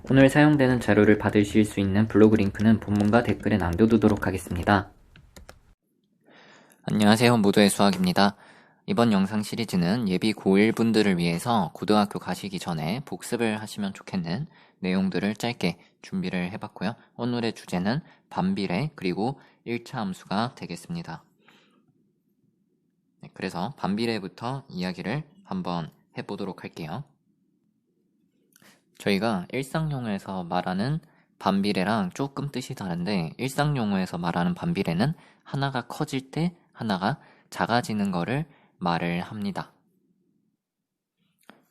오늘 사용되는 자료를 받으실 수 있는 블로그 링크는 본문과 댓글에 남겨두도록 하겠습니다. 안녕하세요. 모두의 수학입니다. 이번 영상 시리즈는 예비 고1 분들을 위해서 고등학교 가시기 전에 복습을 하시면 좋겠는 내용들을 짧게 준비를 해봤고요. 오늘의 주제는 반비례 그리고 1차 함수가 되겠습니다. 그래서 반비례부터 이야기를 한번 해보도록 할게요. 저희가 일상용어에서 말하는 반비례랑 조금 뜻이 다른데, 일상용어에서 말하는 반비례는 하나가 커질 때 하나가 작아지는 거를 말을 합니다.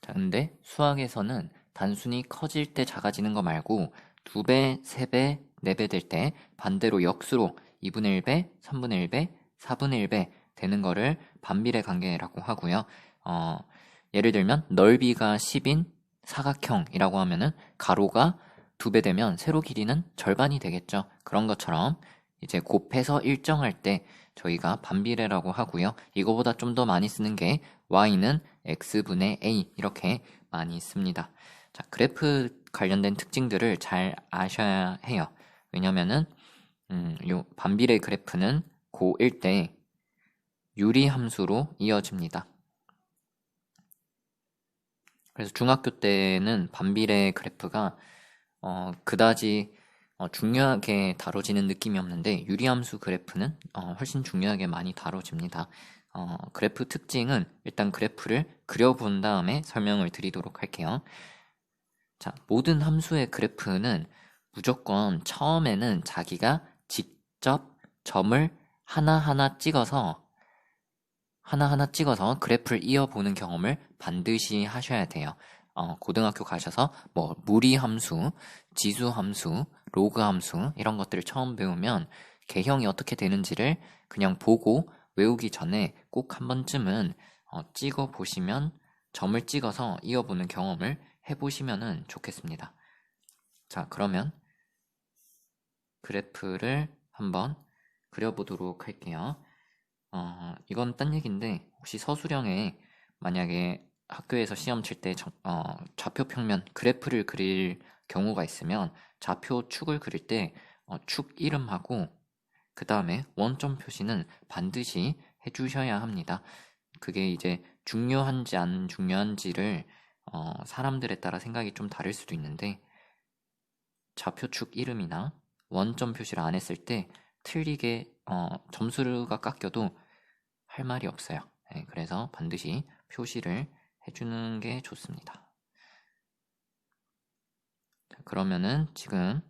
자, 근데 수학에서는 단순히 커질 때 작아지는 거 말고 2배, 3배, 4배 될 때 반대로 역수로 2분의 1배, 3분의 1배, 4분의 1배 되는 거를 반비례 관계라고 하고요. 예를 들면 넓이가 10인 사각형이라고 하면은 가로가 2배 되면 세로 길이는 절반이 되겠죠. 그런 것처럼 이제 곱해서 일정할 때 저희가 반비례라고 하고요. 이거보다 좀 더 많이 쓰는 게 y는 x분의 a 이렇게 많이 씁니다. 자, 그래프 관련된 특징들을 잘 아셔야 해요. 왜냐면은 요 반비례 그래프는 고1 때 유리함수로 이어집니다. 그래서 중학교 때는 반비례 그래프가 그다지 중요하게 다뤄지는 느낌이 없는데, 유리함수 그래프는 훨씬 중요하게 많이 다뤄집니다. 그래프 특징은 일단 그래프를 그려본 다음에 설명을 드리도록 할게요. 자, 모든 함수의 그래프는 무조건 처음에는 자기가 직접 점을 하나하나 찍어서 그래프를 이어보는 경험을 반드시 하셔야 돼요. 고등학교 가셔서 뭐 무리함수, 지수함수, 로그함수 이런 것들을 처음 배우면 개형이 어떻게 되는지를 그냥 보고 외우기 전에 꼭 한 번쯤은 찍어 보시면, 점을 찍어서 이어보는 경험을 해보시면 좋겠습니다. 자, 그러면 그래프를 한번 그려보도록 할게요. 이건 딴 얘기인데, 혹시 서술형에 만약에 학교에서 시험 칠 때 좌표 평면 그래프를 그릴 경우가 있으면 좌표 축을 그릴 때 축 이름하고 그 다음에 원점 표시는 반드시 해주셔야 합니다. 그게 이제 중요한지 안 중요한지를 사람들에 따라 생각이 좀 다를 수도 있는데, 좌표 축 이름이나 원점 표시를 안 했을 때 틀리게 점수가 깎여도 할 말이 없어요. 네, 그래서 반드시 표시를 해주는 게 좋습니다. 자, 그러면은 지금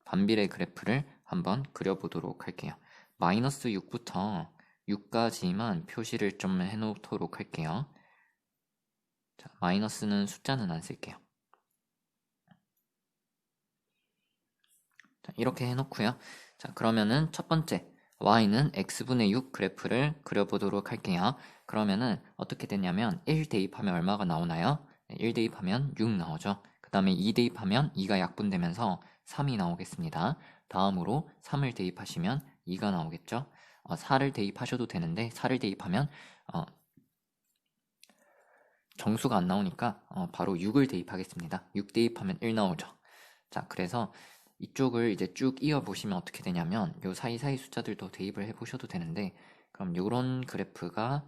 반비례 그래프를 한번 그려보도록 할게요. 마이너스 6부터 6까지만 표시를 좀 해놓도록 할게요. 자, 마이너스는 숫자는 안 쓸게요. 자, 이렇게 해놓고요. 자, 그러면은 첫 번째 y는 x분의 6 그래프를 그려보도록 할게요. 그러면은 어떻게 되냐면 1 대입하면 얼마가 나오나요? 1 대입하면 6 나오죠. 그 다음에 2 대입하면 2가 약분되면서 3이 나오겠습니다. 다음으로 3을 대입하시면 2가 나오겠죠. 4를 대입하셔도 되는데 4를 대입하면 정수가 안 나오니까 바로 6을 대입하겠습니다. 6 대입하면 1 나오죠. 자, 그래서 이쪽을 이제 쭉 이어보시면 어떻게 되냐면 요 사이사이 숫자들도 대입을 해보셔도 되는데, 그럼 요런 그래프가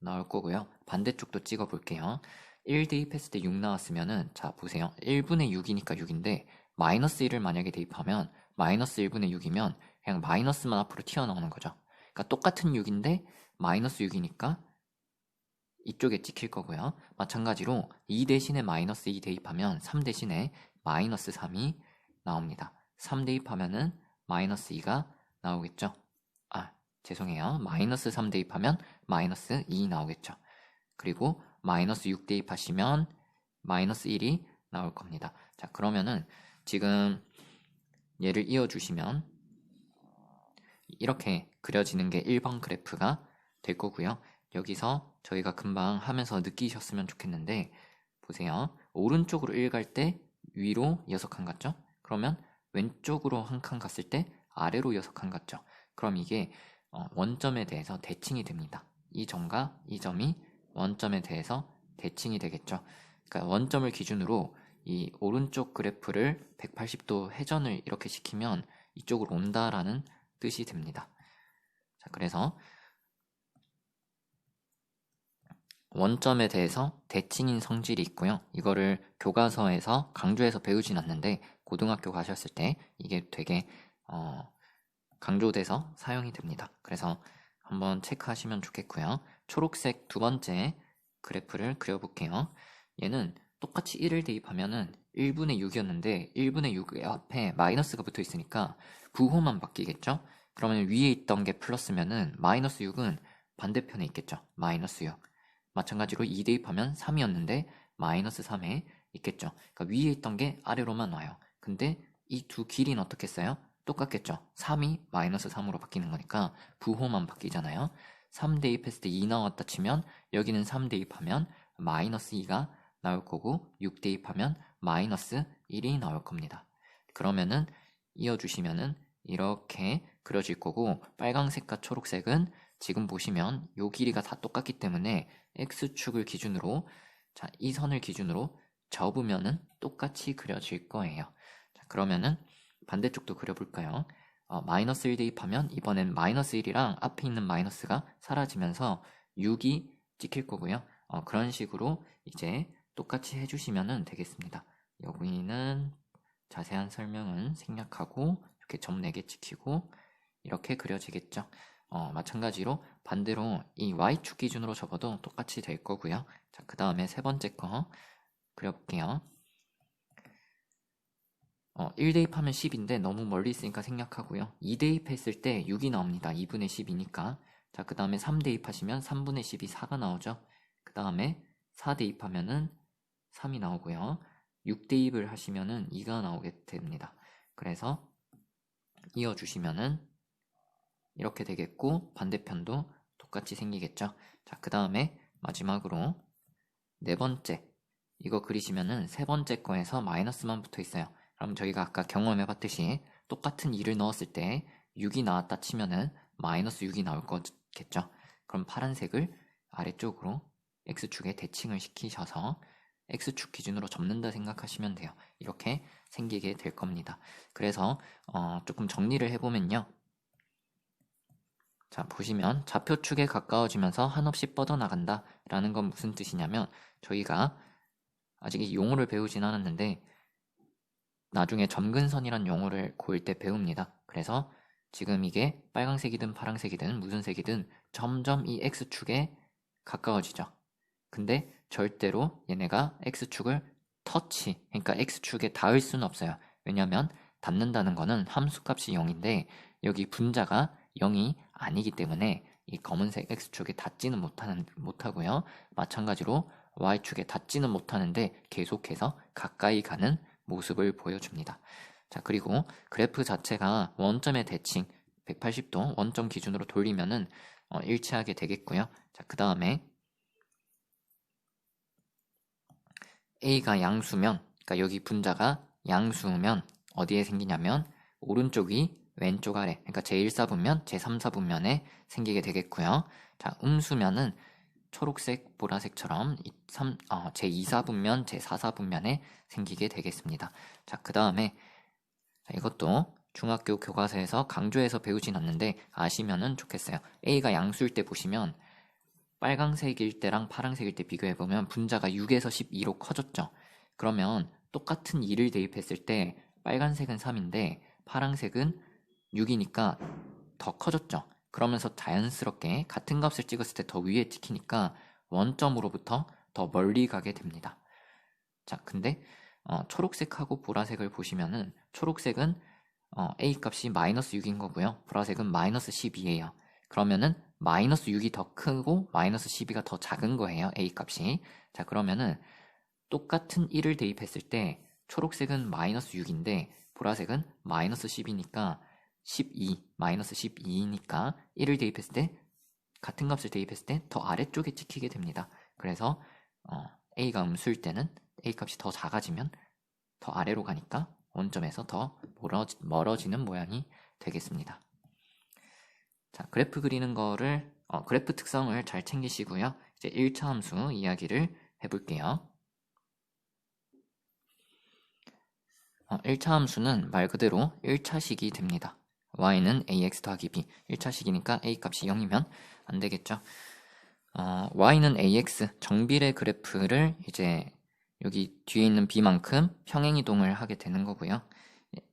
나올 거고요. 반대쪽도 찍어 볼게요. 1 대입했을 때 6 나왔으면은, 자 보세요. 1분의 6이니까 6인데 마이너스 1을 만약에 대입하면 마이너스 1분의 6이면 그냥 마이너스만 앞으로 튀어나오는 거죠. 그러니까 똑같은 6인데 마이너스 6이니까 이쪽에 찍힐 거고요. 마찬가지로 2 대신에 마이너스 2 대입하면 3 대신에 마이너스 3이 나옵니다. 3 대입하면은 마이너스 2가 나오겠죠. 죄송해요. 마이너스 3 대입하면 마이너스 2 나오겠죠. 그리고 마이너스 6 대입하시면 마이너스 1이 나올 겁니다. 자, 그러면은 지금 얘를 이어주시면 이렇게 그려지는 게 1번 그래프가 될 거고요. 여기서 저희가 금방 하면서 느끼셨으면 좋겠는데, 보세요. 오른쪽으로 1 갈 때 위로 6칸 갔죠? 그러면 왼쪽으로 한 칸 갔을 때 아래로 6칸 갔죠? 그럼 이게 원점에 대해서 대칭이 됩니다. 이 점과 이 점이 원점에 대해서 대칭이 되겠죠? 그러니까 원점을 기준으로 이 오른쪽 그래프를 180도 회전을 이렇게 시키면 이쪽으로 온다라는 뜻이 됩니다. 자, 그래서 원점에 대해서 대칭인 성질이 있고요. 이거를 교과서에서 강조해서 배우진 않는데 고등학교 가셨을 때 이게 되게 강조돼서 사용이 됩니다. 그래서 한번 체크하시면 좋겠고요. 초록색 두 번째 그래프를 그려볼게요. 얘는 똑같이 1을 대입하면은 1분의 6이었는데 1분의 6 앞에 마이너스가 붙어 있으니까 부호만 바뀌겠죠? 그러면 위에 있던 게 플러스면은 마이너스 6은 반대편에 있겠죠? 마이너스 6. 마찬가지로 2 대입하면 3이었는데 마이너스 3에 있겠죠? 그러니까 위에 있던 게 아래로만 와요. 근데 이 두 길이는 어떻게 써요? 똑같겠죠? 3이 마이너스 3으로 바뀌는 거니까 부호만 바뀌잖아요. 3 대입했을 때 2 나왔다 치면 여기는 3 대입하면 마이너스 2가 나올 거고 6 대입하면 마이너스 1이 나올 겁니다. 그러면은 이어주시면은 이렇게 그려질 거고 빨강색과 초록색은 지금 보시면 요 길이가 다 똑같기 때문에 x축을 기준으로 자, 이 선을 기준으로 접으면은 똑같이 그려질 거예요. 자, 그러면은 반대쪽도 그려볼까요? 마이너스 1 대입하면 이번엔 마이너스 1이랑 앞에 있는 마이너스가 사라지면서 6이 찍힐 거고요. 그런 식으로 이제 똑같이 해주시면 되겠습니다. 여기는 자세한 설명은 생략하고 이렇게 점 4개 찍히고 이렇게 그려지겠죠. 마찬가지로 반대로 이 y축 기준으로 접어도 똑같이 될 거고요. 자, 그 다음에 세 번째 거 그려볼게요. 1 대입하면 10인데 너무 멀리 있으니까 생략하고요. 2 대입했을 때 6이 나옵니다. 2분의 10이니까. 자, 그 다음에 3 대입하시면 3분의 10이 4가 나오죠. 그 다음에 4 대입하면은 3이 나오고요. 6 대입을 하시면은 2가 나오게 됩니다. 그래서 이어주시면은 이렇게 되겠고 반대편도 똑같이 생기겠죠. 자, 그 다음에 마지막으로 네 번째 이거 그리시면은 세 번째 거에서 마이너스만 붙어 있어요. 그럼 저희가 아까 경험해 봤듯이 똑같은 2를 넣었을 때 6이 나왔다 치면은 마이너스 6이 나올 거겠죠. 그럼 파란색을 아래쪽으로 x축에 대칭을 시키셔서 x축 기준으로 접는다 생각하시면 돼요. 이렇게 생기게 될 겁니다. 그래서 조금 정리를 해보면요. 자, 보시면 좌표축에 가까워지면서 한없이 뻗어나간다 라는 건 무슨 뜻이냐면 저희가 아직 이 용어를 배우진 않았는데 나중에 점근선이란 용어를 고1 때 배웁니다. 그래서 지금 이게 빨강색이든 파란색이든 무슨 색이든 점점 이 x축에 가까워지죠. 근데 절대로 얘네가 x축을 터치, 그러니까 x축에 닿을 수는 없어요. 왜냐하면 닿는다는 거는 함수값이 0인데 여기 분자가 0이 아니기 때문에 이 검은색 x축에 닿지는 못하고요. 마찬가지로 y축에 닿지는 못하는데 계속해서 가까이 가는 모습을 보여줍니다. 자, 그리고 그래프 자체가 원점의 대칭 180도 원점 기준으로 돌리면은 일치하게 되겠고요. 자, 그 다음에 A가 양수면, 그러니까 여기 분자가 양수면 어디에 생기냐면 오른쪽 위, 왼쪽 아래, 그러니까 제1사분면, 제3사분면에 생기게 되겠고요. 자, 음수면은 초록색, 보라색처럼 제2사분면, 제4사분면에 생기게 되겠습니다. 자, 그 다음에 이것도 중학교 교과서에서 강조해서 배우진 않는데 아시면은 좋겠어요. A가 양수일 때 보시면 빨강색일 때랑 파란색일 때 비교해보면 분자가 6에서 12로 커졌죠. 그러면 똑같은 2를 대입했을 때 빨간색은 3인데 파란색은 6이니까 더 커졌죠. 그러면서 자연스럽게 같은 값을 찍었을 때 더 위에 찍히니까 원점으로부터 더 멀리 가게 됩니다. 자, 근데 초록색하고 보라색을 보시면은 초록색은 A 값이 마이너스 6인 거고요. 보라색은 마이너스 12예요. 그러면은 마이너스 6이 더 크고 마이너스 12가 더 작은 거예요. A 값이. 자, 그러면은 똑같은 1을 대입했을 때 초록색은 마이너스 6인데 보라색은 마이너스 10이니까 12, 마이너스 12이니까 1을 대입했을 때 같은 값을 대입했을 때 더 아래쪽에 찍히게 됩니다. 그래서 A가 음수일 때는 A 값이 더 작아지면 더 아래로 가니까 원점에서 더 멀어지는 모양이 되겠습니다. 자, 그래프 그리는 거를 그래프 특성을 잘 챙기시고요. 이제 1차 함수 이야기를 해볼게요. 1차 함수는 말 그대로 1차식이 됩니다. y는 ax 더하기 b, 1차식이니까 a 값이 0이면 안 되겠죠. y는 ax, 정비례 그래프를 이제 여기 뒤에 있는 b만큼 평행이동을 하게 되는 거고요.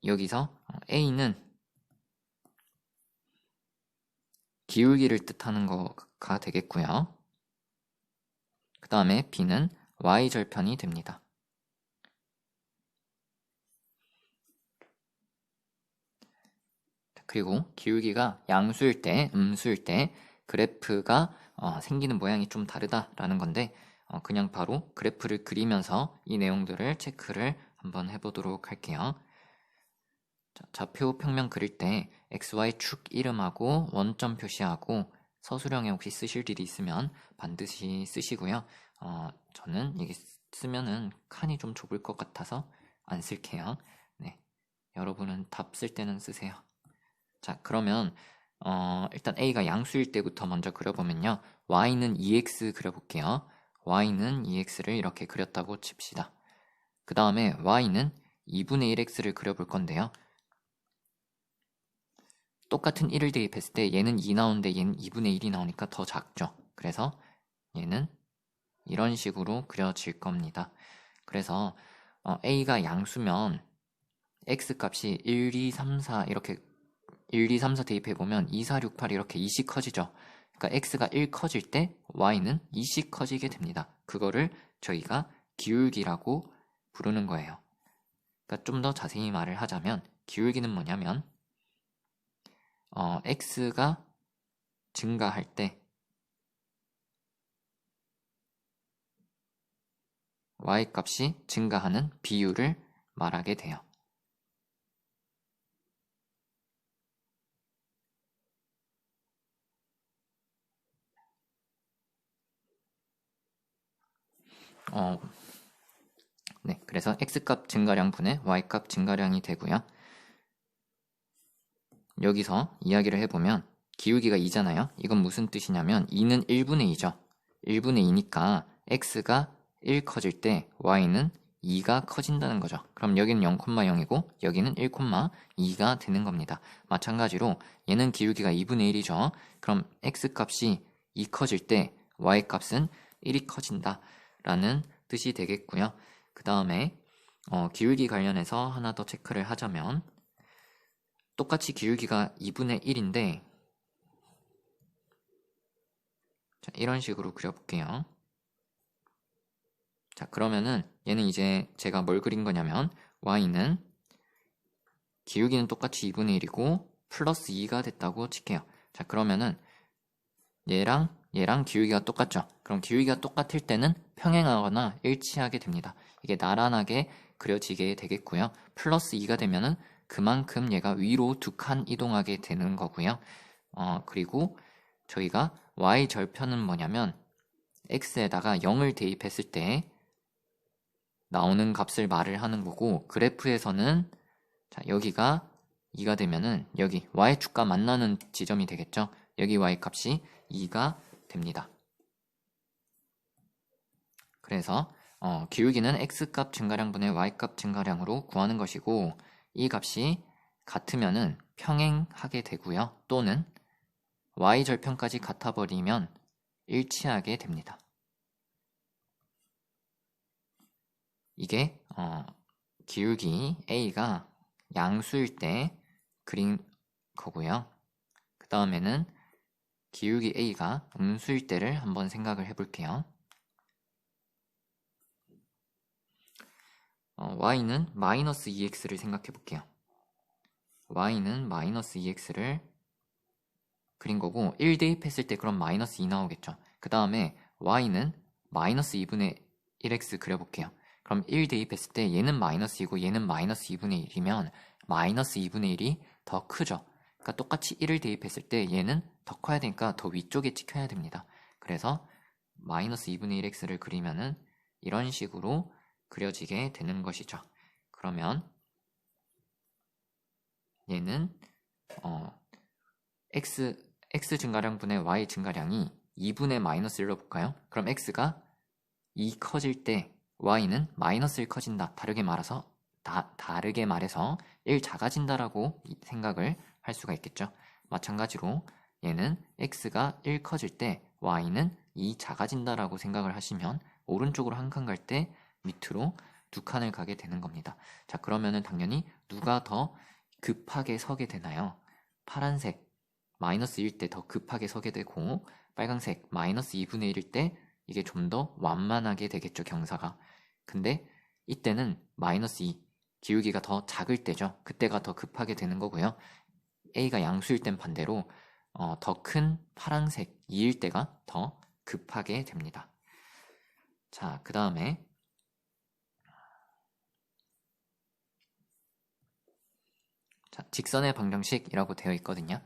여기서 a는 기울기를 뜻하는 거가 되겠고요. 그 다음에 b는 y절편이 됩니다. 그리고 기울기가 양수일 때, 음수일 때 그래프가 생기는 모양이 좀 다르다라는 건데 그냥 바로 그래프를 그리면서 이 내용들을 체크를 한번 해보도록 할게요. 자, 좌표 평면 그릴 때 XY 축 이름하고 원점 표시하고 서술형에 혹시 쓰실 일이 있으면 반드시 쓰시고요. 저는 이게 쓰면은 칸이 좀 좁을 것 같아서 안 쓸게요. 네, 여러분은 답 쓸 때는 쓰세요. 자, 그러면 일단 a가 양수일 때부터 먼저 그려보면요. y는 2x 그려볼게요. y는 2x를 이렇게 그렸다고 칩시다. 그 다음에 y는 2분의 1x를 그려볼 건데요. 똑같은 1을 대입했을 때 얘는 2 나오는데 얘는 2분의 1이 나오니까 더 작죠. 그래서 얘는 이런 식으로 그려질 겁니다. 그래서 a가 양수면 x 값이 1, 2, 3, 4 이렇게 1, 2, 3, 4 대입해보면 2, 4, 6, 8 이렇게 2씩 커지죠. 그러니까 x가 1 커질 때 y는 2씩 커지게 됩니다. 그거를 저희가 기울기라고 부르는 거예요. 그러니까 좀 더 자세히 말을 하자면 기울기는 뭐냐면 x가 증가할 때 y 값이 증가하는 비율을 말하게 돼요. 네, 그래서 x값 증가량 분의 y값 증가량이 되고요. 여기서 이야기를 해보면 기울기가 2잖아요. 이건 무슨 뜻이냐면 2는 1분의 2죠. 1분의 2니까 x가 1 커질 때 y는 2가 커진다는 거죠. 그럼 여기는 0,0이고 여기는 1,2가 되는 겁니다. 마찬가지로 얘는 기울기가 2분의 1이죠. 그럼 x값이 2 커질 때 y값은 1이 커진다 라는 뜻이 되겠고요. 그 다음에 기울기 관련해서 하나 더 체크를 하자면 똑같이 기울기가 2분의 1인데 자, 이런 식으로 그려볼게요. 자, 그러면은 얘는 이제 제가 뭘 그린 거냐면 y는 기울기는 똑같이 2분의 1이고 플러스 2가 됐다고 칠게요. 자, 그러면은 얘랑 기울기가 똑같죠. 그럼 기울기가 똑같을 때는 평행하거나 일치하게 됩니다. 이게 나란하게 그려지게 되겠고요. 플러스 2가 되면은 그만큼 얘가 위로 2칸 이동하게 되는 거고요. 그리고 저희가 y 절편은 뭐냐면 x에다가 0을 대입했을 때 나오는 값을 말을 하는 거고 그래프에서는 자, 여기가 2가 되면은 여기 y축과 만나는 지점이 되겠죠. 여기 y값이 2가 됩니다. 그래서 기울기는 x값 증가량분의 y값 증가량으로 구하는 것이고 이 값이 같으면은 평행하게 되고요. 또는 y절편까지 같아버리면 일치하게 됩니다. 이게 기울기 a가 양수일 때 그린 거고요. 그 다음에는 기울기 a가 음수일 때를 한번 생각을 해볼게요. y는 마이너스 2x를 생각해 볼게요. y는 마이너스 2x를 그린 거고 1 대입했을 때 그럼 마이너스 2 나오겠죠. 그 다음에 y는 마이너스 2분의 1x 그려볼게요. 그럼 1 대입했을 때 얘는 마이너스 2고 얘는 마이너스 2분의 1이면 마이너스 2분의 1이 더 크죠. 그러니까 똑같이 1을 대입했을 때 얘는 더 커야 되니까 더 위쪽에 찍혀야 됩니다. 그래서 마이너스 2분의 1x를 그리면은 이런 식으로 그려지게 되는 것이죠. 그러면 얘는 x 증가량분의 y 증가량이 2분의 마이너스 1로 볼까요? 그럼 x가 2 커질 때 y는 마이너스 1 커진다. 다르게 말해서 다르게 말해서 1 작아진다라고 생각을 할 수가 있겠죠. 마찬가지로 얘는 x가 1 커질 때 y는 2 작아진다라고 생각을 하시면 오른쪽으로 한 칸 갈 때 밑으로 2칸을 가게 되는 겁니다. 자, 그러면은 당연히 누가 더 급하게 서게 되나요? 파란색 마이너스 1일 때 더 급하게 서게 되고 빨간색 마이너스 2분의 1일 때 이게 좀 더 완만하게 되겠죠, 경사가. 근데 이때는 마이너스 2 기울기가 더 작을 때죠. 그때가 더 급하게 되는 거고요. A가 양수일 땐 반대로 더 큰 파란색 2일 때가 더 급하게 됩니다. 자, 그 다음에 직선의 방정식이라고 되어 있거든요.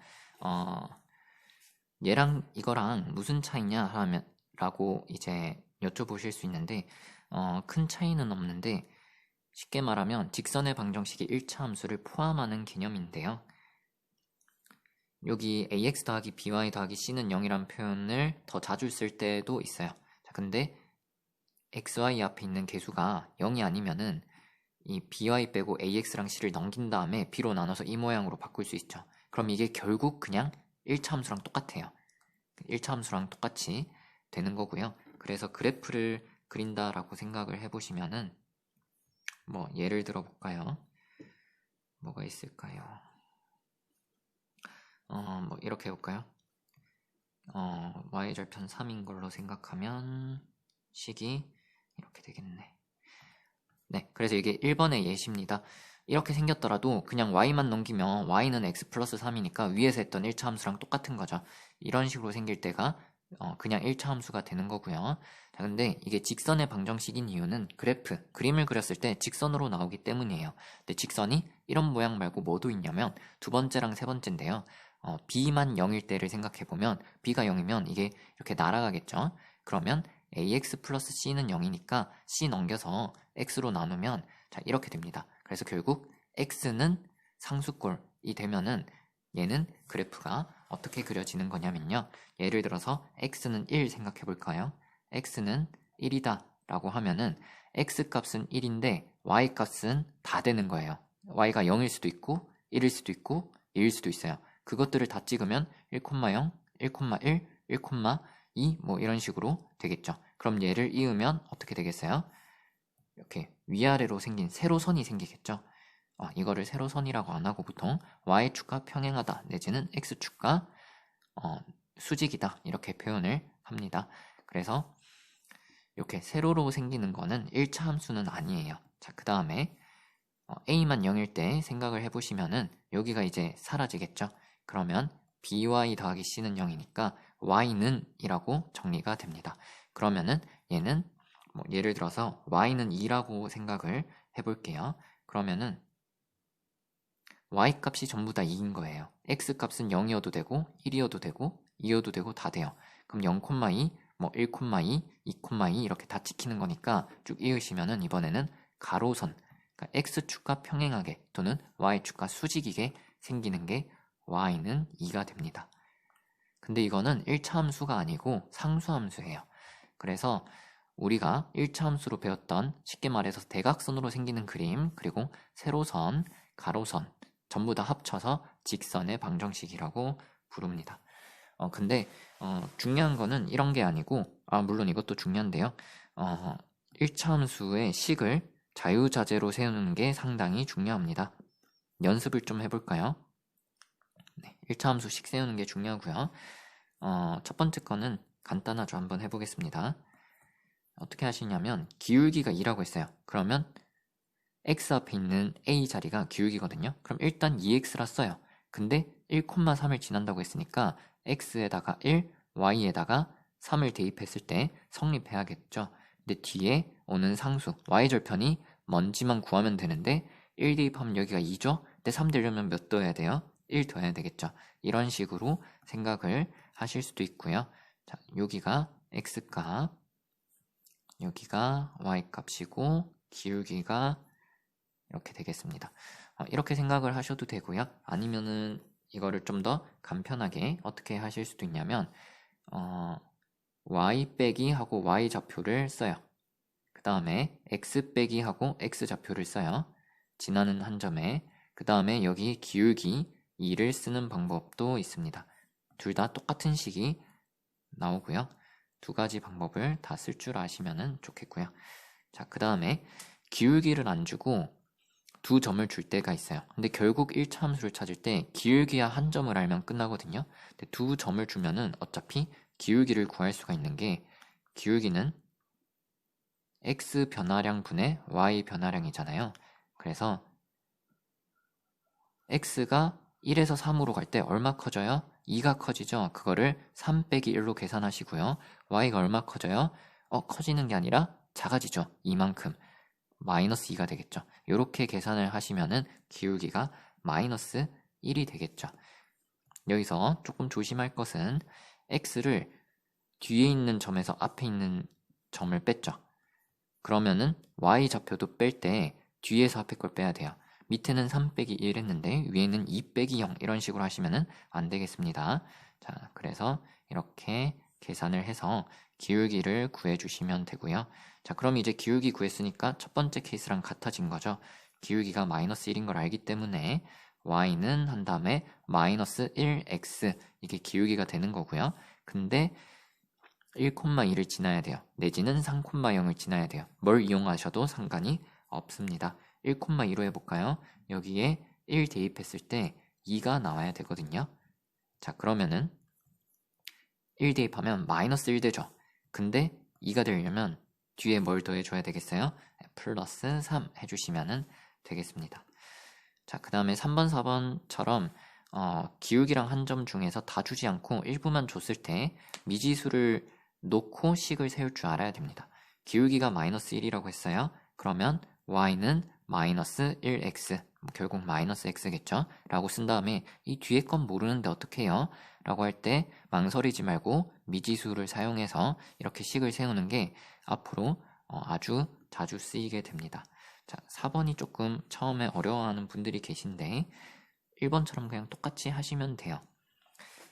얘랑 이거랑 무슨 차이냐 하면 라고 이제 여쭤보실 수 있는데 큰 차이는 없는데 쉽게 말하면 직선의 방정식이 1차 함수를 포함하는 개념인데요. 여기 ax 더하기 by 더하기 c는 0이란 표현을 더 자주 쓸 때도 있어요. 자, 근데 xy 앞에 있는 개수가 0이 아니면은 이 by 빼고 ax랑 c를 넘긴 다음에 b로 나눠서 이 모양으로 바꿀 수 있죠. 그럼 이게 결국 그냥 1차 함수랑 똑같아요. 1차 함수랑 똑같이 되는 거고요. 그래서 그래프를 그린다라고 생각을 해보시면은 뭐 예를 들어 볼까요? 뭐가 있을까요? 뭐 이렇게 해볼까요? y절편 3인 걸로 생각하면 식이 이렇게 되겠네. 네, 그래서 이게 1번의 예시입니다. 이렇게 생겼더라도 그냥 y만 넘기면 y는 x 플러스 3이니까 위에서 했던 1차 함수랑 똑같은 거죠. 이런 식으로 생길 때가 그냥 1차 함수가 되는 거고요. 자, 근데 이게 직선의 방정식인 이유는 그림을 그렸을 때 직선으로 나오기 때문이에요. 근데 직선이 이런 모양 말고 뭐도 있냐면 두 번째랑 세 번째인데요. b만 0일 때를 생각해보면 b가 0이면 이게 이렇게 날아가겠죠. 그러면 ax 플러스 c는 0이니까 c 넘겨서 x로 나누면 자, 이렇게 됩니다. 그래서 결국 x는 상수꼴이 되면은 얘는 그래프가 어떻게 그려지는 거냐면요. 예를 들어서 x는 1 생각해 볼까요? x는 1이다 라고 하면은 x 값은 1인데 y 값은 다 되는 거예요. y가 0일 수도 있고 1일 수도 있고 2일 수도 있어요. 그것들을 다 찍으면 1,0, 1,1, 1,2 뭐 이런 식으로 되겠죠. 그럼 얘를 이으면 어떻게 되겠어요? 이렇게 위아래로 생긴 세로선이 생기겠죠. 이거를 세로선이라고 안 하고 보통 y축과 평행하다 내지는 x축과 수직이다 이렇게 표현을 합니다. 그래서 이렇게 세로로 생기는 거는 1차 함수는 아니에요. 자, 그 다음에 a만 0일 때 생각을 해보시면은 여기가 이제 사라지겠죠. 그러면 by 더하기 c는 0이니까 y는 이라고 정리가 됩니다. 그러면은 얘는 뭐 예를 들어서 y는 2라고 생각을 해볼게요. 그러면은 y 값이 전부 다 2인 거예요. x 값은 0이어도 되고 1이어도 되고 2여도 되고 다 돼요. 그럼 0,2, 뭐 1,2, 2,2 이렇게 다 찍히는 거니까 쭉 이으시면은 이번에는 가로선, 그러니까 x축과 평행하게 또는 y축과 수직이게 생기는 게 y는 2가 됩니다. 근데 이거는 1차 함수가 아니고 상수함수예요. 그래서 우리가 1차 함수로 배웠던 쉽게 말해서 대각선으로 생기는 그림 그리고 세로선, 가로선 전부 다 합쳐서 직선의 방정식이라고 부릅니다. 근데 중요한 거는 이런 게 아니고 물론 이것도 중요한데요. 1차 함수의 식을 자유자재로 세우는 게 상당히 중요합니다. 연습을 좀 해볼까요? 네, 1차 함수 식 세우는 게 중요하고요. 첫 번째 거는 간단하죠. 한번 해보겠습니다. 어떻게 하시냐면 기울기가 2라고 했어요. 그러면 x 앞에 있는 a 자리가 기울기거든요. 그럼 일단 2x라 써요. 근데 1,3을 지난다고 했으니까 x에다가 1, y에다가 3을 대입했을 때 성립해야겠죠. 근데 뒤에 오는 상수 y절편이 뭔지만 구하면 되는데 1 대입하면 여기가 2죠. 근데 3 되려면 몇 더해야 돼요? 1 더해야 되겠죠. 이런 식으로 생각을 하실 수도 있고요. 자, 여기가 x값, 여기가 y값이고 기울기가 이렇게 되겠습니다. 이렇게 생각을 하셔도 되고요. 아니면은 이거를 좀 더 간편하게 어떻게 하실 수도 있냐면 y 빼기 하고 y 좌표를 써요. 그 다음에 x 빼기 하고 x 좌표를 써요. 지나는 한 점에, 그 다음에 여기 기울기 2를 쓰는 방법도 있습니다. 둘 다 똑같은 식이 나오고요. 두 가지 방법을 다 쓸 줄 아시면 좋겠고요. 자, 그 다음에 기울기를 안 주고 두 점을 줄 때가 있어요. 근데 결국 1차 함수를 찾을 때 기울기와 한 점을 알면 끝나거든요. 근데 두 점을 주면은 어차피 기울기를 구할 수가 있는 게, 기울기는 x 변화량 분의 y 변화량이잖아요. 그래서 x가 1에서 3으로 갈 때 얼마 커져요? 2가 커지죠. 그거를 3 빼기 1로 계산하시고요. y가 얼마 커져요? 커지는 게 아니라 작아지죠. 이만큼. 마이너스 2가 되겠죠. 이렇게 계산을 하시면은 기울기가 마이너스 1이 되겠죠. 여기서 조금 조심할 것은 x를 뒤에 있는 점에서 앞에 있는 점을 뺐죠. 그러면은 y 좌표도 뺄 때 뒤에서 앞에 걸 빼야 돼요. 밑에는 3 빼기 1 했는데 위에는 2 빼기 0 이런 식으로 하시면은 안 되겠습니다. 자, 그래서 이렇게 계산을 해서 기울기를 구해주시면 되고요. 자, 그럼 이제 기울기 구했으니까 첫 번째 케이스랑 같아진 거죠. 기울기가 마이너스 1인 걸 알기 때문에 y는 한 다음에 마이너스 1x, 이게 기울기가 되는 거고요. 근데 1,2를 지나야 돼요. 내지는 3,0을 지나야 돼요. 뭘 이용하셔도 상관이 없습니다. 1,2로 해볼까요? 여기에 1 대입했을 때 2가 나와야 되거든요. 자, 그러면은 1 대입하면 마이너스 1 되죠. 근데 2가 되려면 뒤에 뭘 더해줘야 되겠어요? 플러스 3 해주시면 되겠습니다. 자, 그 다음에 3번, 4번처럼 기울기랑 한 점 중에서 다 주지 않고 일부만 줬을 때 미지수를 놓고 식을 세울 줄 알아야 됩니다. 기울기가 마이너스 1이라고 했어요. 그러면 y는 마이너스 1x, 결국 마이너스 x겠죠? 라고 쓴 다음에 이 뒤에 건 모르는데 어떻게 해요? 라고 할 때 망설이지 말고 미지수를 사용해서 이렇게 식을 세우는 게 앞으로 아주 자주 쓰이게 됩니다. 자, 4번이 조금 처음에 어려워하는 분들이 계신데 1번처럼 그냥 똑같이 하시면 돼요.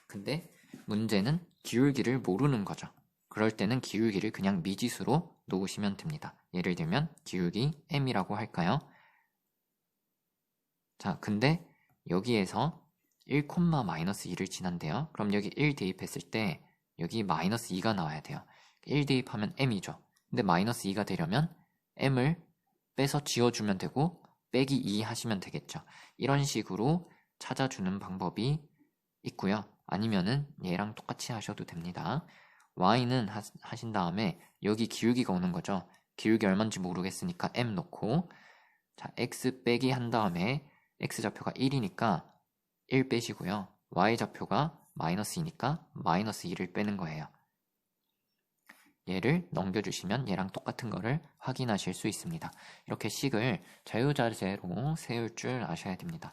근데 문제는 기울기를 모르는 거죠. 그럴 때는 기울기를 그냥 미지수로 놓으시면 됩니다. 예를 들면 기울기 m이라고 할까요? 자, 근데 여기에서 1, 마이너스 2를 지난대요. 그럼 여기 1 대입했을 때 여기 마이너스 2가 나와야 돼요. 1 대입하면 m이죠. 근데 마이너스 2가 되려면 m을 빼서 지워주면 되고 빼기 2 하시면 되겠죠. 이런 식으로 찾아주는 방법이 있고요. 아니면은 얘랑 똑같이 하셔도 됩니다. y는 하신 다음에 여기 기울기가 오는 거죠. 기울기 얼마인지 모르겠으니까 m 넣고, 자, x 빼기 한 다음에 x 좌표가 1이니까 1 빼시고요. y 좌표가 마이너스 2니까 마이너스 2를 빼는 거예요. 얘를 넘겨주시면 얘랑 똑같은 거를 확인하실 수 있습니다. 이렇게 식을 자유자재로 세울 줄 아셔야 됩니다.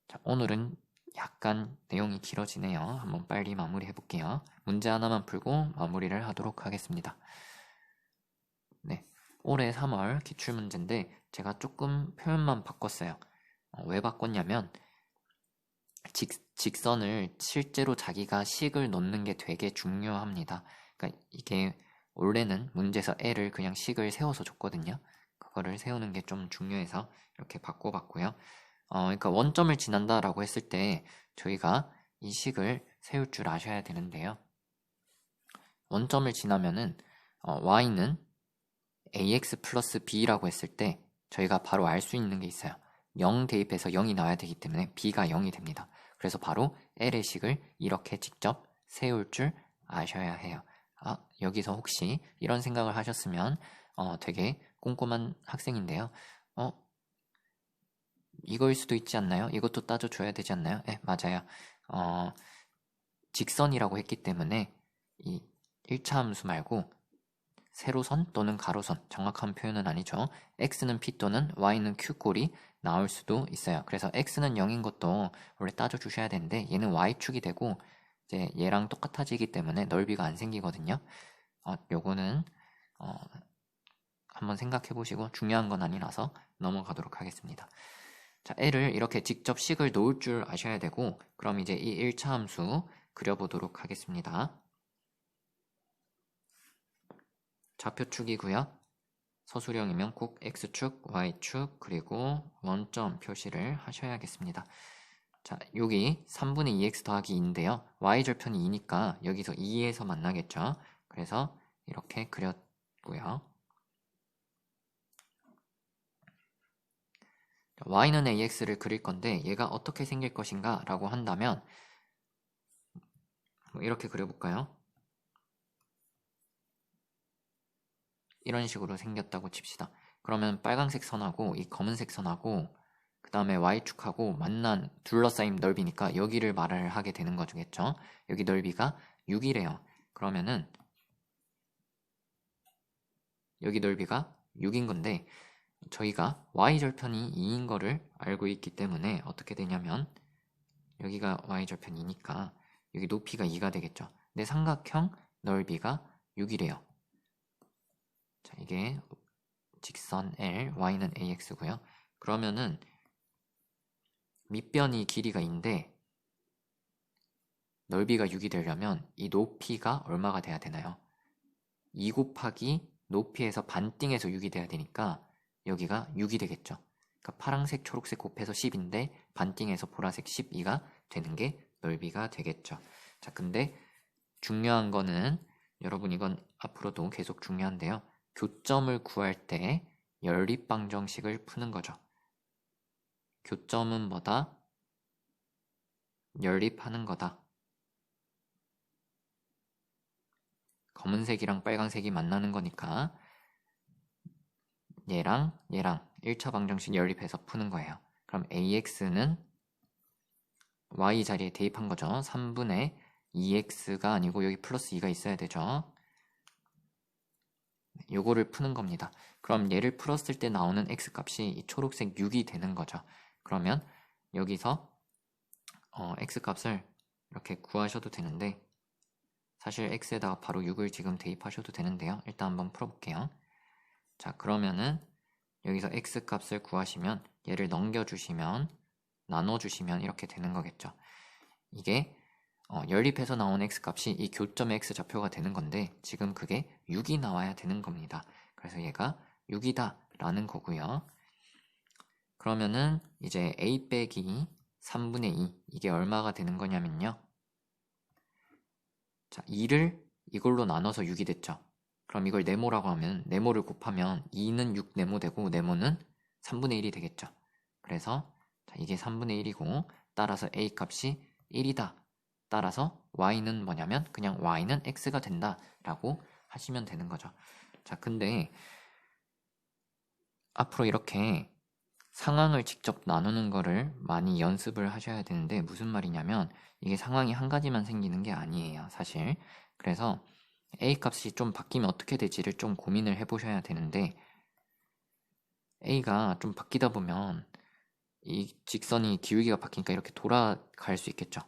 자, 오늘은 약간 내용이 길어지네요. 한번 빨리 마무리해 볼게요. 문제 하나만 풀고 마무리를 하도록 하겠습니다. 네, 올해 3월 기출문제인데 제가 조금 표현만 바꿨어요. 왜 바꿨냐면 직선을 실제로 자기가 식을 넣는 게 되게 중요합니다. 그러니까 이게 원래는 문제에서 L을 그냥 식을 세워서 줬거든요. 그거를 세우는 게 좀 중요해서 이렇게 바꿔봤고요. 그러니까 원점을 지난다라고 했을 때 저희가 이 식을 세울 줄 아셔야 되는데요. 원점을 지나면은 y는 ax 플러스 b라고 했을 때 저희가 바로 알 수 있는 게 있어요. 0 대입해서 0이 나와야 되기 때문에 b가 0이 됩니다. 그래서 바로 L의 식을 이렇게 직접 세울 줄 아셔야 해요. 여기서 혹시 이런 생각을 하셨으면 되게 꼼꼼한 학생인데요. 이거일 수도 있지 않나요? 이것도 따져줘야 되지 않나요? 네, 맞아요. 직선이라고 했기 때문에 이 1차 함수 말고 세로선 또는 가로선, 정확한 표현은 아니죠. x는 p 또는 y는 q꼴이 나올 수도 있어요. 그래서 x는 0인 것도 원래 따져주셔야 되는데 얘는 y축이 되고 이제 얘랑 똑같아지기 때문에 넓이가 안 생기거든요. 요거는 한번 생각해 보시고 중요한 건 아니라서 넘어가도록 하겠습니다. 자, L을 이렇게 직접 식을 놓을 줄 아셔야 되고, 그럼 이제 이 1차 함수 그려보도록 하겠습니다. 좌표축이고요. 서술형이면 꼭 x축, y축, 그리고 원점 표시를 하셔야겠습니다. 자, 여기 3분의 2x 더하기 2인데요. y절편이 2니까 여기서 2에서 만나겠죠. 그래서 이렇게 그렸고요. y는 ax를 그릴 건데 얘가 어떻게 생길 것인가 라고 한다면 이렇게 그려볼까요? 이런 식으로 생겼다고 칩시다. 그러면 빨간색 선하고 이 검은색 선하고 그 다음에 y축하고 만난 둘러싸임 넓이니까 여기를 말을 하게 되는 거겠죠. 여기 넓이가 6이래요. 그러면은 여기 넓이가 6인 건데 저희가 y절편이 2인 거를 알고 있기 때문에 어떻게 되냐면 여기가 y절편이니까 여기 높이가 2가 되겠죠. 근데 삼각형 넓이가 6이래요. 자, 이게 직선 L, y는 ax고요. 그러면은 밑변이 길이가 2인데 넓이가 6이 되려면 이 높이가 얼마가 돼야 되나요? 2 곱하기 높이에서 반띵해서 6이 돼야 되니까 여기가 6이 되겠죠. 그러니까 파란색, 초록색 곱해서 10인데 반띵해서 보라색 12가 되는 게 넓이가 되겠죠. 자, 근데 중요한 거는 여러분 이건 앞으로도 계속 중요한데요. 교점을 구할 때 연립방정식을 푸는 거죠. 교점은 뭐다? 연립하는 거다. 검은색이랑 빨간색이 만나는 거니까 얘랑 얘랑 1차 방정식 연립해서 푸는 거예요. 그럼 ax는 y 자리에 대입한 거죠. 3분의 2x가 아니고 여기 플러스 2가 있어야 되죠. 요거를 푸는 겁니다. 그럼 얘를 풀었을 때 나오는 x 값이 이 초록색 6이 되는 거죠. 그러면 여기서 x 값을 이렇게 구하셔도 되는데 사실 x에다가 바로 6을 지금 대입하셔도 되는데요. 일단 한번 풀어볼게요. 자, 그러면은 여기서 x 값을 구하시면 얘를 넘겨주시면 나눠주시면 이렇게 되는 거겠죠. 이게 연립해서 나온 x 값이 이 교점의 x 좌표가 되는 건데 지금 그게 6이 나와야 되는 겁니다. 그래서 얘가 6이다 라는 거고요. 그러면은 이제 a 빼기 3분의 2 이게 얼마가 되는 거냐면요. 자, 2를 이걸로 나눠서 6이 됐죠. 그럼 이걸 네모라고 하면 네모를 곱하면 2는 6 네모 되고 네모는 3분의 1이 되겠죠. 그래서 자, 이게 3분의 1이고 따라서 a 값이 1이다. 따라서 y는 뭐냐면 그냥 y는 x가 된다 라고 하시면 되는 거죠. 자, 근데 앞으로 이렇게 상황을 직접 나누는 거를 많이 연습을 하셔야 되는데 무슨 말이냐면 이게 상황이 한 가지만 생기는 게 아니에요, 사실. 그래서 a 값이 좀 바뀌면 어떻게 될지를 좀 고민을 해보셔야 되는데 a가 좀 바뀌다 보면 이 직선이 기울기가 바뀌니까 이렇게 돌아갈 수 있겠죠.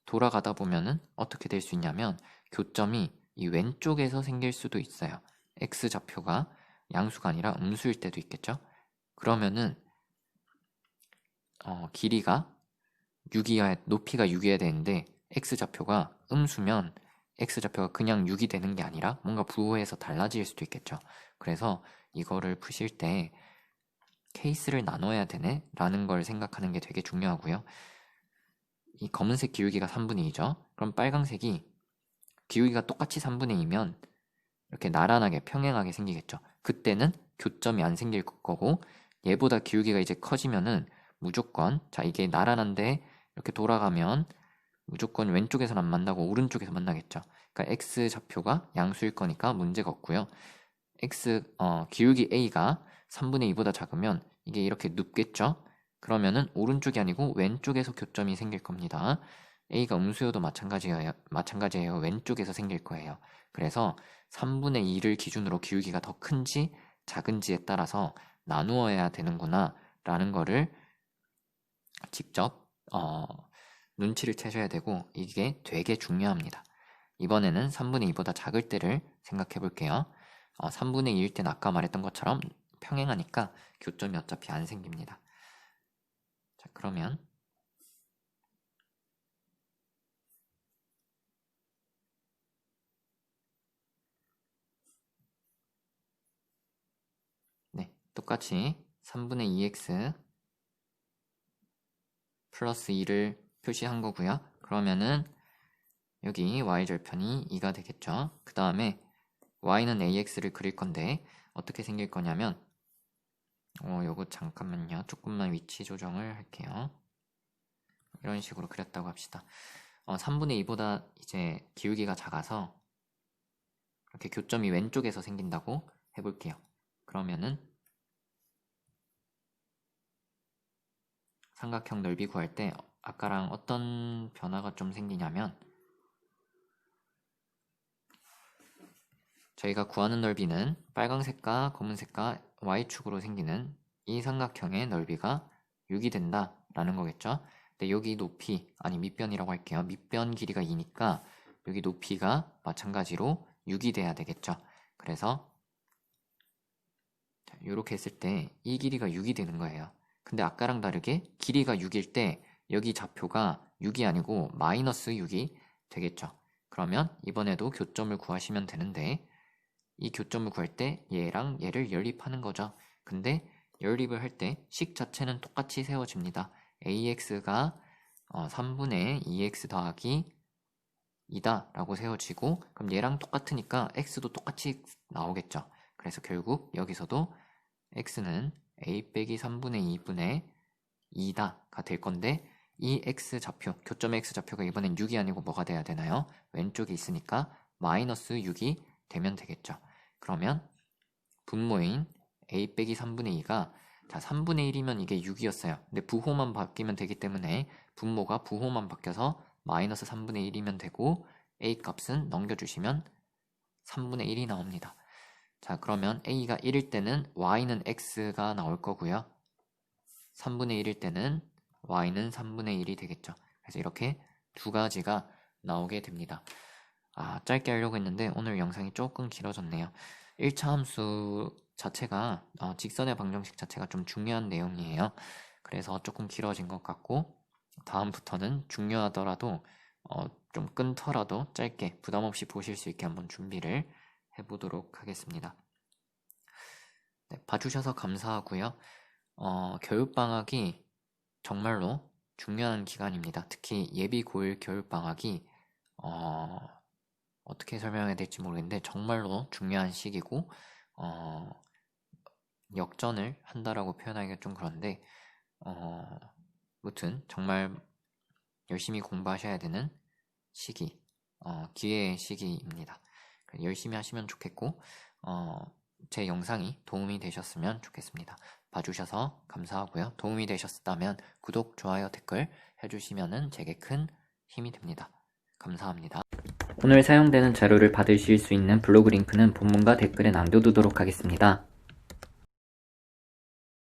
돌아가다 보면은 어떻게 될 수 있냐면 교점이 이 왼쪽에서 생길 수도 있어요. x좌표가 양수가 아니라 음수일 때도 있겠죠. 그러면은 길이가 6이어야 높이가 6이어야 되는데 x좌표가 음수면 x좌표가 그냥 6이 되는 게 아니라 뭔가 부호해서 달라질 수도 있겠죠. 그래서 이거를 푸실 때 케이스를 나눠야 되네 라는 걸 생각하는 게 되게 중요하고요. 이 검은색 기울기가 3분의 2죠. 그럼 빨강색이 기울기가 똑같이 3분의 2면 이렇게 나란하게 평행하게 생기겠죠. 그때는 교점이 안 생길 거고 얘보다 기울기가 이제 커지면은 무조건 자 이게 나란한데 이렇게 돌아가면 무조건 왼쪽에서는 안 만나고 오른쪽에서 만나겠죠. 그러니까 x 좌표가 양수일 거니까 문제가 없고요. 기울기 a가 3분의 2보다 작으면 이게 이렇게 눕겠죠. 그러면은 오른쪽이 아니고 왼쪽에서 교점이 생길 겁니다. a가 음수여도 마찬가지예요. 왼쪽에서 생길 거예요. 그래서 3분의 2를 기준으로 기울기가 더 큰지 작은지에 따라서 나누어야 되는구나 라는 거를 직접 눈치를 채셔야 되고 이게 되게 중요합니다. 이번에는 3분의 2보다 작을 때를 생각해 볼게요. 3분의 2일 땐 아까 말했던 것처럼 평행하니까 교점이 어차피 안 생깁니다. 자, 그러면 똑같이 3분의 2x 플러스 2를 표시한 거고요. 그러면은 여기 y절편이 2가 되겠죠. 그 다음에 y는 ax를 그릴 건데 어떻게 생길 거냐면 요거 잠깐만요. 조금만 위치 조정을 할게요. 이런 식으로 그렸다고 합시다. 3분의 2보다 이제 기울기가 작아서 이렇게 교점이 왼쪽에서 생긴다고 해볼게요. 그러면은 삼각형 넓이 구할 때 아까랑 어떤 변화가 좀 생기냐면 저희가 구하는 넓이는 빨강색과 검은색과 y축으로 생기는 이 삼각형의 넓이가 6이 된다 라는 거겠죠. 근데 여기 높이, 아니 밑변이라고 할게요. 밑변 길이가 2니까 여기 높이가 마찬가지로 6이 돼야 되겠죠. 그래서 이렇게 했을 때 이 길이가 6이 되는 거예요. 근데 아까랑 다르게 길이가 6일 때 여기 좌표가 6이 아니고 마이너스 6이 되겠죠. 그러면 이번에도 교점을 구하시면 되는데 이 교점을 구할 때 얘랑 얘를 연립하는 거죠. 근데 연립을 할 때 식 자체는 똑같이 세워집니다. ax가 3분의 2x 더하기 2다 라고 세워지고 그럼 얘랑 똑같으니까 x도 똑같이 나오겠죠. 그래서 결국 여기서도 x는 a 빼기 3분의 2분의 2다가 될 건데 이 x좌표, 교점의 x좌표가 이번엔 6이 아니고 뭐가 돼야 되나요? 왼쪽에 있으니까 마이너스 6이 되면 되겠죠. 그러면 분모인 a 빼기 3분의 2가 자 3분의 1이면 이게 6이었어요. 근데 부호만 바뀌면 되기 때문에 분모가 부호만 바뀌어서 마이너스 3분의 1이면 되고 a 값은 넘겨주시면 3분의 1이 나옵니다. 자 그러면 a가 1일 때는 y는 x가 나올 거고요. 3분의 1일 때는 y는 3분의 1이 되겠죠. 그래서 이렇게 두 가지가 나오게 됩니다. 짧게 하려고 했는데 오늘 영상이 조금 길어졌네요. 1차 함수 자체가 직선의 방정식 자체가 좀 중요한 내용이에요. 그래서 조금 길어진 것 같고 다음부터는 중요하더라도 좀 끊더라도 짧게 부담 없이 보실 수 있게 한번 준비를 해보도록 하겠습니다. 네, 봐주셔서 감사하고요. 겨울방학이 정말로 중요한 기간입니다. 특히 예비 고1 겨울방학이 어떻게 설명해야 될지 모르겠는데 정말로 중요한 시기고 역전을 한다라고 표현하기가 좀 그런데 무튼 정말 열심히 공부하셔야 되는 시기, 기회의 시기입니다. 열심히 하시면 좋겠고 제 영상이 도움이 되셨으면 좋겠습니다. 봐주셔서 감사하고요. 도움이 되셨다면 구독, 좋아요, 댓글 해주시면 제게 큰 힘이 됩니다. 감사합니다. 오늘 사용되는 자료를 받으실 수 있는 블로그 링크는 본문과 댓글에 남겨두도록 하겠습니다.